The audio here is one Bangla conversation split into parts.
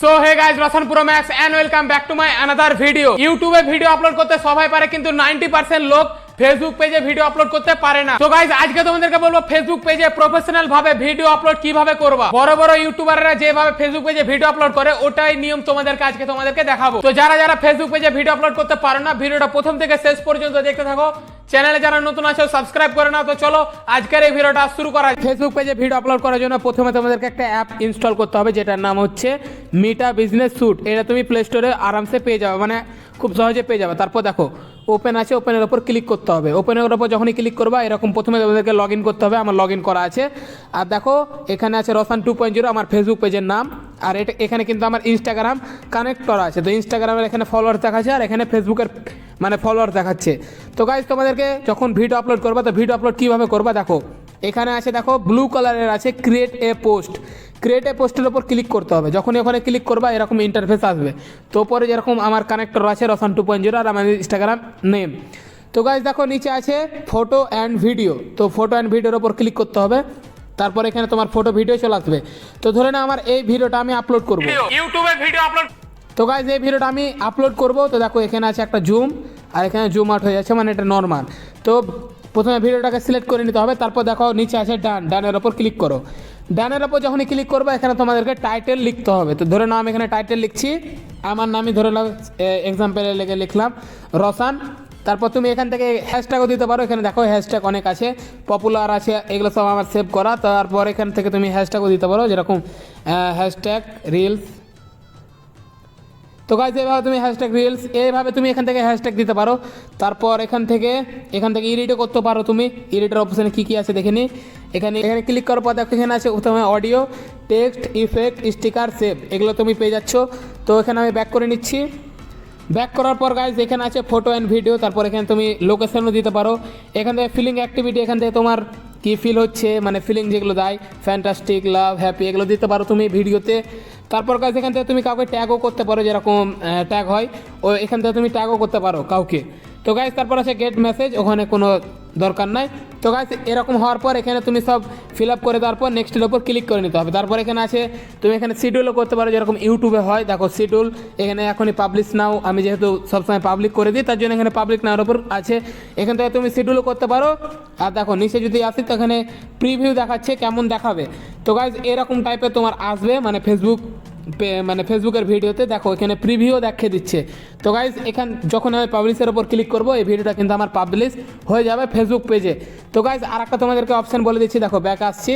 So hey guys, Roshan pro max and welcome back to my another video. ইউটিউবে ভিডিও আপলোড করতে সবাই পারে, কিন্তু 90% লোক ফেসবুক পেজে ভিডিও আপলোড করতে পারে না। তো গাইস, আজকে তোমাদেরকে বলবো ফেসবুক পেজে প্রফেশনাল ভাবে ভিডিও আপলোড কিভাবে করবা। বড় বড় ইউটিউবাররা যেভাবে ফেসবুক পেজে ভিডিও আপলোড করে, ওটাই নিয়ম তোমাদেরকে দেখাবো। তো যারা ফেসবুক পেজে ভিডিও আপলোড করতে পারো না, ভিডিওটা প্রথম থেকে শেষ পর্যন্ত দেখতে থাকো। চ্যানেলে যারা নতুন আছো সাবস্ক্রাইব করে নাও। তো চলো আজকের এই ভিডিওটা শুরু করা। ফেসবুক পেজে ভিডিও আপলোড করার জন্য প্রথমে তোমাদেরকে একটা অ্যাপ ইনস্টল করতে হবে, যেটার নাম হচ্ছে মিটা বিজনেস স্যুট। এটা তুমি প্লে স্টোরে আরামসে পেয়ে যাবে, মানে খুব সহজে পেয়ে যাবে। তারপর দেখো ওপেন আছে, ওপেনের ওপর ক্লিক করতে হবে। ওপেনের ওপর যখনই ক্লিক করবা, এরকম প্রথমে তোমাদেরকে লগ ইন করতে হবে। আমার লগ ইন করা আছে। আর দেখো এখানে আছে রসান 2.0 আমার ফেসবুক পেজের নাম। আর এখানে কিন্তু আমার ইনস্টাগ্রাম কানেক্ট করা আছে। তো ইনস্টাগ্রামের এখানে ফলোয়ার দেখাচ্ছে, আর এখানে ফেসবুকের মানে ফলোয়ার দেখাচ্ছে। তো গাইজ, তোমাদেরকে যখন ভিডিও আপলোড করবা, তো ভিডিও আপলোড কীভাবে করবা দেখো এখানে আছে। দেখো ব্লু কালারের আছে create a post. Create a পোস্টের ওপর ক্লিক করতে হবে। যখনই ওখানে ক্লিক করবা, এরকম ইন্টারফেস আসবে। তো পরে যেরকম আমার কানেক্টর আছে রসান 2.0 আর আমার ইনস্টাগ্রাম নেম। তো গাইজ দেখো নিচে আছে ফটো অ্যান্ড ভিডিও। তো ফটো অ্যান্ড ভিডিওর ওপর ক্লিক করতে হবে। তারপর এখানে তোমার ফটো ভিডিও চলে আসবে। তো ধরে না আমার এই ভিডিওটা আমি আপলোড করবো ইউটিউবে ভিডিও আপলোড। তো গাইজ এই ভিডিওটা আমি আপলোড করবো। তো দেখো এখানে আছে একটা জুম, আর এখানে জুম আউট হয়ে যাচ্ছে, মানে এটা নর্মাল। তো প্রথমে ভিডিওটাকে সিলেক্ট করে নিতে হবে। তারপর দেখো নিচে আছে ডানের ওপর ক্লিক করো। ডানের ওপর যখনই ক্লিক করবো, এখানে তোমাদেরকে টাইটেল লিখতে হবে। তো ধরে নাও আমি এখানে টাইটেল লিখছি, আমার নামই ধরে নাও এক্সাম্পলে লিখলাম রসান। তারপর তুমি এখান থেকে হ্যাশট্যাগও দিতে পারো। এখানে দেখো হ্যাশট্যাগ অনেক আছে, পপুলার আছে, এগুলো সব আমার সেভ করা। তারপর এখান থেকে তুমি হ্যাশট্যাগও দিতে পারো, যেরকম হ্যাশট্যাগ রিলস। তো গাইজ এইভাবে তুমি হ্যাশট্যাগ রিলস, এইভাবে তুমি এখান থেকে হ্যাশট্যাগ দিতে পারো। তারপর এখান থেকে এডিটও করতে পারো। তুমি এডিটের অপশানে কী আছে দেখে নি। এখানে ক্লিক করার পর দেখো এখানে আছে প্রথমে audio, text, effect, sticker, save, এগুলো তুমি পেয়ে যাচ্ছ। তো এখানে আমি ব্যাক করে নিচ্ছি। ব্যাক করার পর গাইজ এখানে আছে ফটো অ্যান্ড ভিডিও। তারপর এখানে তুমি লোকেশনও দিতে পারো। এখান থেকে ফিলিং অ্যাক্টিভিটি, এখান থেকে তোমার কী ফিল হচ্ছে, মানে ফিলিং যেগুলো দেয়, ফ্যান্টাস্টিক, লাভ, হ্যাপি, এগুলো দিতে পারো তুমি ভিডিওতে। তারপর গাইজ এখান থেকে তুমি কাউকে ট্যাগও করতে পারো, যেরকম ট্যাগ হয় এখান থেকে তুমি ট্যাগও করতে পারো কাউকে। তো গাইজ তারপর আছে গেট মেসেজ, ওখানে কোনো দরকার নাই। তো গাইজ এরকম হওয়ার পর এখানে তুমি সব ফিল আপ করে দেওয়ার পর নেক্সটের ওপর ক্লিক করে নিতে হবে। তারপর এখানে আছে তুমি এখানে শিডিউলও করতে পারো, যেরকম ইউটিউবে হয়। দেখো শিডিউল এখানে এখনই পাবলিশ নাও, আমি যেহেতু সবসময় পাবলিক করে দিই, তার জন্য এখানে পাবলিক নাওয়ার ওপর আছে। এখান থেকে তুমি শিডিউলও করতে পারো। আর দেখো নিচে যদি আসি, তো এখানে প্রিভিউ দেখাচ্ছে কেমন দেখাবে। তো গাইজ এরকম টাইপের তোমার আসবে, মানে ফেসবুকের ভিডিওতে দেখো এখানে প্রিভিউ দেখিয়ে দিচ্ছে। তো গাইজ যখন আমি পাবলিশের ওপর ক্লিক করবো, এই ভিডিওটা কিন্তু আমার পাবলিশ হয়ে যাবে ফেসবুক পেজে। তো গাইজ আর একটা তোমাদেরকে অপশান বলে দিচ্ছি, দেখো ব্যাক আসছি।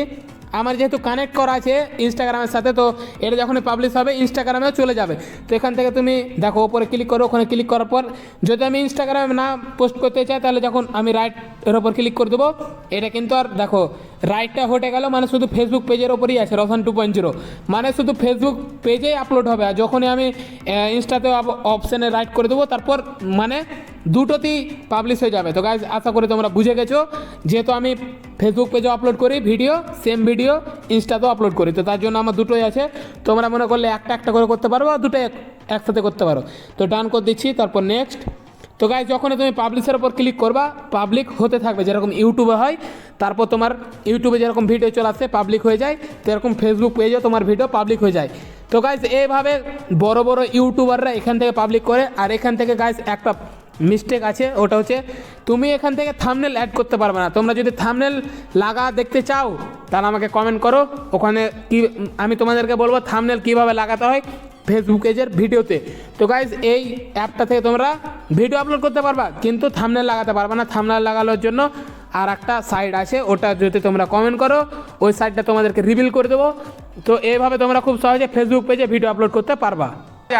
আমার যেহেতু কানেক্ট করা আছে ইনস্টাগ্রামের সাথে, তো এটা যখনই পাবলিশ হবে ইনস্টাগ্রামেও চলে যাবে। তো এখান থেকে তুমি দেখো ওপরে ক্লিক করো। ওখানে ক্লিক করার পর যদি আমি ইনস্টাগ্রামে না পোস্ট করতে চাই, তাহলে যখন আমি রাইটের ওপর ক্লিক করে দেবো, এটা কিন্তু আর দেখো রাইটটা হটে গেল, মানে শুধু ফেসবুক পেজের ওপরই আছে রসান 2.0, মানে শুধু ফেসবুক পেজেই আপলোড হবে। আর যখনই আমি ইনস্টাতে অপশানে রাইট করে দেবো, তারপর মানে দুটোতেই পাবলিশ হয়ে যাবে। তো গাইজ আশা করি তোমরা বুঝে গেছো, যেহেতু আমি ফেসবুক পেজে আপলোড করি ভিডিও, সেম ভিডিও ইনস্টাতেও আপলোড করি। তো তার জন্য আমার দুটোই আছে। তোমরা মনে করলে একটা করে করতে পারো, আর দুটো একসাথে করতে পারো। তো ডান করে দিচ্ছি, তারপর নেক্সট। তো গাইজ যখনই তুমি পাবলিশের ওপর ক্লিক করবা, পাবলিক হতে থাকবে, যেরকম ইউটিউবে হয়। তারপর তোমার ইউটিউবে যেরকম ভিডিও চলে আসছে পাবলিক হয়ে যায়, তো এরকম ফেসবুক পেজেও তোমার ভিডিও পাবলিক হয়ে যায়। তো গাইজ এইভাবে বড় বড় ইউটিউবাররা এখান থেকে পাবলিক করে। আর এখান থেকে গাইজ একটা মিস্টেক আছে, ওটা হচ্ছে তুমি এখান থেকে থাম্বনেল অ্যাড করতে পারবে না। তোমরা যদি থাম্বনেল দেখতে চাও, তাহলে আমাকে কমেন্ট করো। ওখানে আমি তোমাদেরকে বলবো থাম্বনেল কীভাবে লাগাতে হয় ফেসবুক পেজের ভিডিওতে। তো গাইজ এই অ্যাপটা থেকে তোমরা ভিডিও আপলোড করতে পারবা, কিন্তু থাম্বনেল লাগাতে পারবে না। থাম্বনেল লাগানোর জন্য আর একটা সাইট আছে, ওটা যদি তোমরা কমেন্ট করো, ওই সাইটটা তোমাদেরকে রিভিল করে দেবো। তো এইভাবে তোমরা খুব সহজে ফেসবুক পেজে ভিডিও আপলোড করতে পারবা।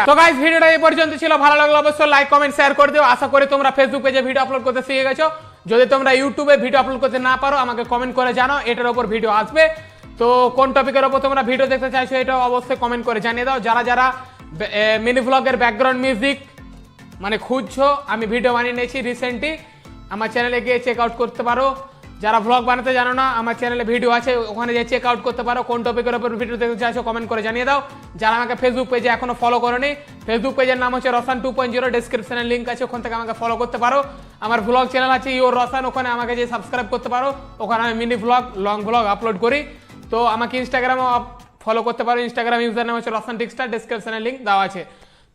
তো গাইস ভিডিওটা এই পর্যন্ত ছিল। ভালো লাগলে অবশ্যই লাইক, কমেন্ট, শেয়ার করে দিও। আশা করি তোমরা ফেসবুক পেজে ভিডিও আপলোড করতে শিখে গেছো। যদি তোমরা ইউটিউবে ভিডিও আপলোড করতে না পারো, আমাকে কমেন্ট করে জানাও, এটার উপর ভিডিও আসবে। তো কোন টপিকের উপর তোমরা ভিডিও দেখতে চাইছো, এটা অবশ্যই কমেন্ট করে জানিয়ে দাও। যারা মিনি ভ্লগের ব্যাকগ্রাউন্ড মিউজিক মানে খুঁজছো, আমি ভিডিও বানিয়ে নিয়েছি রিসেন্টলি, আমার চ্যানেলে গিয়ে চেক আউট করতে পারো। যারা ভ্লগ বানাতে জানো না, আমার চ্যানেলে ভিডিও আছে, ওখানে গিয়ে চেক আউট করতে পারো। কোন টপিকের উপর ভিডিও দেখতে চাইছো কমেন্ট করে জানিয়ে দাও। যারা আমাকে ফেসবুক পেজে এখনো ফলো করোনি, ফেসবুক পেজের নাম হচ্ছে রসান 2.0, ডেসক্রিপশনে লিঙ্ক আছে, ওখান থেকে আমাকে ফলো করতে পারো। আমার ভ্লগ চ্যানেল আছে ইওর রসান, ওখানে আমাকে যে সাবস্ক্রাইব করতে পারো। ওখানে আমি mini vlog, long vlog upload করি। তো আমাকে ইনস্টাগ্রামে ফলো করতে পারো। ইনস্টাগ্রাম ইউজার নাম হচ্ছে রসান টিক্সটার, ডেসক্রিপশনে লিঙ্ক দেওয়া আছে।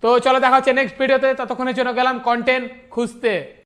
তো চলো দেখা হচ্ছে নেক্সট ভিডিওতে, ততক্ষণের জন্য গেলাম কন্টেন্ট খুঁজতে।